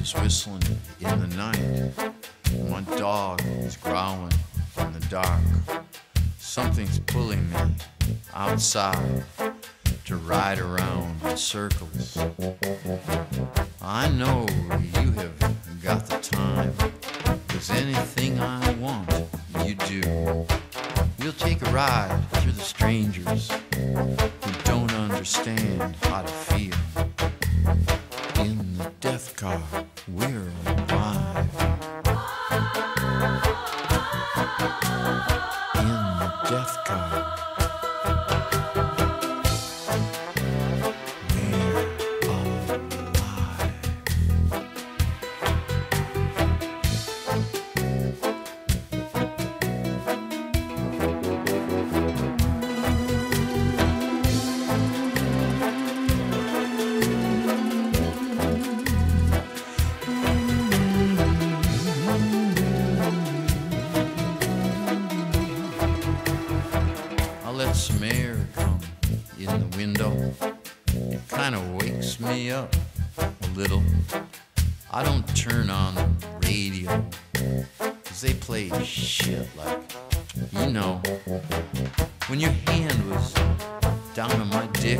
is whistling in the night. My dog is growling in the dark. Something's pulling me outside to ride around in circles. I know you have got the time, 'cause anything I want, you do. We'll take a ride through the strangers who don't understand how to feel. In the death car, we're alive. In the death car, we're alive. I let some air come in the window. It kind of wakes me up a little. I don't turn on the radio, 'cause they play shit like, you know, when your hand was down on my dick